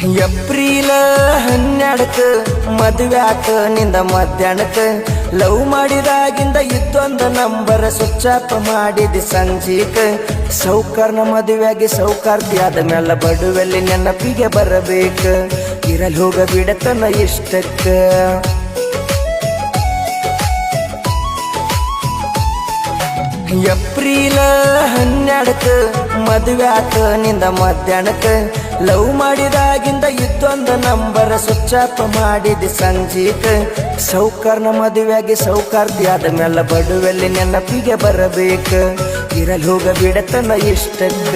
April 12ಕ್ಕೆ ಮದುವ್ಯಾಕ ನಿಂದ ಮಧ್ಯಾಹ್ನಕ್ಕೆ love ಮಾಡಿದಾಗಿಂದ ಇದ್ದೊಂದು number switch off ಮಾಡಿದಿ ಸಂಜೀಕ್ ಸೌಕರ್ನ ಮದುವೆಯಾಗಿ ಸೌಕಾರ್ತಿ ಆದ ಮೇಲೆ ಬಡುವಲ್ಲಿ ನೆನಪಿಗೆ ಬರಬೇಕ ಇರಲ್ ಹೋಗ ಬಿಡತನ ಇಷ್ಟಕ್ಕ ಏಪ್ರಿಲ್ 12ಕ್ಕೆ ಮದುವ್ಯಾಕ ನಿಂದ ಮಧ್ಯಾಹ್ನಕ್ಕೆ ಲವ್ ಮಾಡಿದಾಗಿಂದ ಇದ್ದೊಂದು ನಂಬರ್ ಸ್ವಿಚ್ ಆಫ್ ಮಾಡಿದಿ ಸಂಜೀಕ್ ಸೌಕರ್ನ ಮದುವೆಯಾಗಿ ಸೌಕಾರ್ತಿ ಆದ ಮೇಲೆ ಬಡುವಲ್ಲಿ ನೆನಪಿಗೆ ಬರಬೇಕ ಇರಲ್ ಹೋಗ ಬಿಡತನ ಇಷ್ಟಕ್ಕ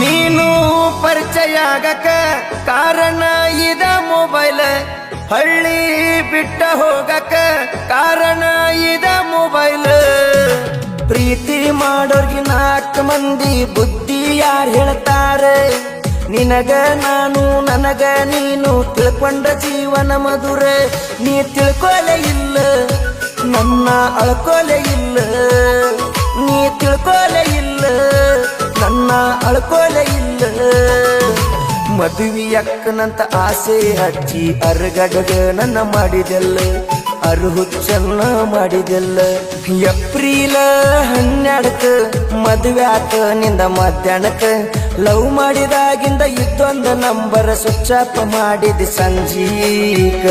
ನೀನು ಪರಿಚಯ ಆಗಕ ಕಾರಣ ಇದ ಮೊಬೈಲ್ ಹಳ್ಳಿ ಬಿಟ್ಟ ಹೋಗಕ ಕಾರಣ ಇದ ಮೊಬೈಲ್ ಪ್ರೀತಿ ಮಾಡೋರ್ಗಿ 4 ಮಂದಿ ಬುದ್ಧಿ ಯಾರು ಹೇಳ್ತಾರೆ ನಿನಗ ನಾನು ನನಗ ನೀನು ತಿಳ್ಕೊಂಡ ಜೀವನ ಮಧುರ ನೀ ತಿಳ್ಕೊಲೆ ಇಲ್ಲ ನನ್ನ ಅಳ್ಕೊಲೆ ಇಲ್ಲ ನೀ ತಿಳ್ಕೊಲೆ ಇಲ್ಲ ನನ್ನ ಅಳ್ಕೊಲೆ ಇಲ್ಲ ಮದುವೆಯಕ್ಕನಂತ ಆಸೆ ಹಚ್ಚಿ ಅರ್ಗಡಗ ನನ್ನ ಮಾಡಿದೆಲ್ಲ ಅರುಹುಚ್ಚನ್ನ ಮಾಡಿದೆಲ್ಲ ಏಪ್ರಿಲ್ 12ಕ್ಕೆ ಮದುವ್ಯಾಕ ನಿಂದ ಮಧ್ಯಾಹ್ನಕ್ಕೆ ಲವ್ ಮಾಡಿದಾಗಿಂದ ಇದ್ದೊಂದು ನಂಬರ್ ಸ್ವಿಚ್ ಆಫ್ ಮಾಡಿದಿ ಸಂಜೀಕ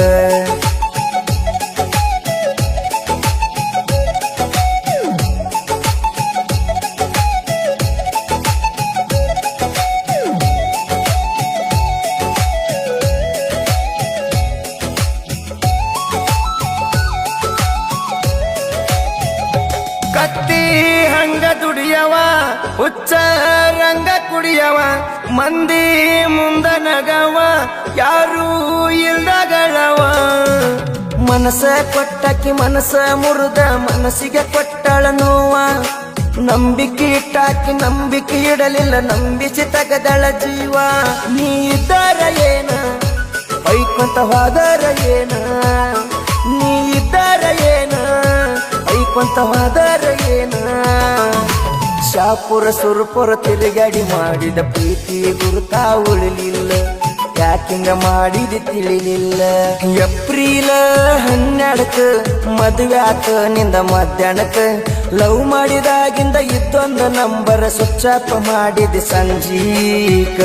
ಕತ್ತಿ ಹಂಗ ದುಡಿಯವ ಹುಚ್ಚ ರಂಗ ಕುಡಿಯವ ಮಂದಿ ಮುಂದ ನಗವ ಯಾರೂ ಇಲ್ದಗಳವ ಮನಸ ಕೊಟ್ಟಕಿ ಮನಸ ಮುರಿದ ಮನಸ್ಸಿಗೆ ಕೊಟ್ಟಳ ನೋವ ನಂಬಿಕೆ ಇಟ್ಟಾಕಿ ನಂಬಿಕೆ ಇಡಲಿಲ್ಲ ನಂಬಿಸಿ ತಗದಳ ಜೀವ ನೀ ಇದ್ದಾರ ಏನ ಐಕೊಂತ ಹೋದರ ಏನ ನೀ ಇದ್ದಾರ ಏನ ಐಕೊಂತ ಹೋದರ ಏನ ಶಾಪುರ ಸುರಪುರ ತಿರುಗಾಡಿ ಮಾಡಿದ ಪ್ರೀತಿ ಗುರುತಾ ಉಳಿಲಿಲ್ಲ ಯಾಕಿಂಗ ಮಾಡಿದ ತಿಳಿಲಿಲ್ಲ ಏಪ್ರಿಲ್ 12ಕ್ಕೆ ಮದುವ್ಯಾಕ ನಿಂದ ಮಧ್ಯಾಹ್ನಕ್ಕೆ ಲವ್ ಮಾಡಿದಾಗಿಂದ ಇದ್ದೊಂದು ನಂಬರ್ ಸ್ವಿಚ್ ಆಫ್ ಮಾಡಿದ ಸಂಜೀಕ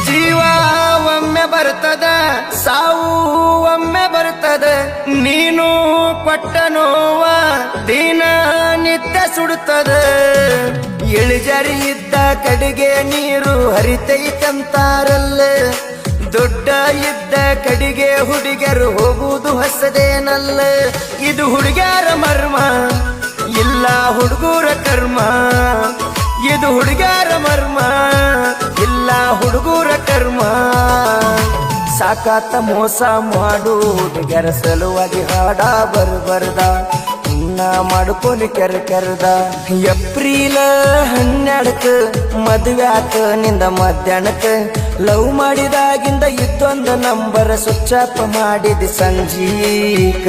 ಜೀವ ಒಮ್ಮೆ ಬರ್ತದ ಸಾವು ಒಮ್ಮೆ ಬರ್ತದ ನೀನು ಕೊಟ್ಟ ನೋವ ದಿನ ನಿತ್ಯ ಸುಡುತ್ತದ ಇಳಿಜಾರಿ ಇದ್ದ ಕಡೆಗೆ ನೀರು ಹರಿತೈತಂತಾರಲ್ಲ ದೊಡ್ಡ ಇದ್ದ ಕಡೆಗೆ ಹುಡುಗರು ಹೋಗುವುದು ಹೊಸದೇನಲ್ಲ ಇದು ಹುಡುಗ್ಯಾರ ಮರ್ಮ ಇಲ್ಲ ಹುಡುಗರ ಕರ್ಮ ಇದು ಹುಡುಗ್ಯಾರ ಮರ್ಮ ಇಲ್ಲ ಹುಡುಗರ ಕರ್ಮ ಸಾಕಾತ ಮೋಸ ಮಾಡು ಹುಡುಗರ ಸಲುವಾಗಿ ಹಾಡ ಬರ್ಬರ್ದ ಇನ್ನ ಮಾಡ್ಕೊಲಿ ಕೆರ್ದ ಏಪ್ರಿಲ್ 12ಕ್ಕೆ ಮದುವ್ಯಾಕ ನಿಂದ ಮಧ್ಯಾಹ್ನಕ್ಕೆ ಲವ್ ಮಾಡಿದಾಗಿಂದ ಇದ್ದೊಂದು ನಂಬರ್ ಸ್ವಿಚ್ ಆಫ್ ಮಾಡಿದ ಸಂಜೀಕ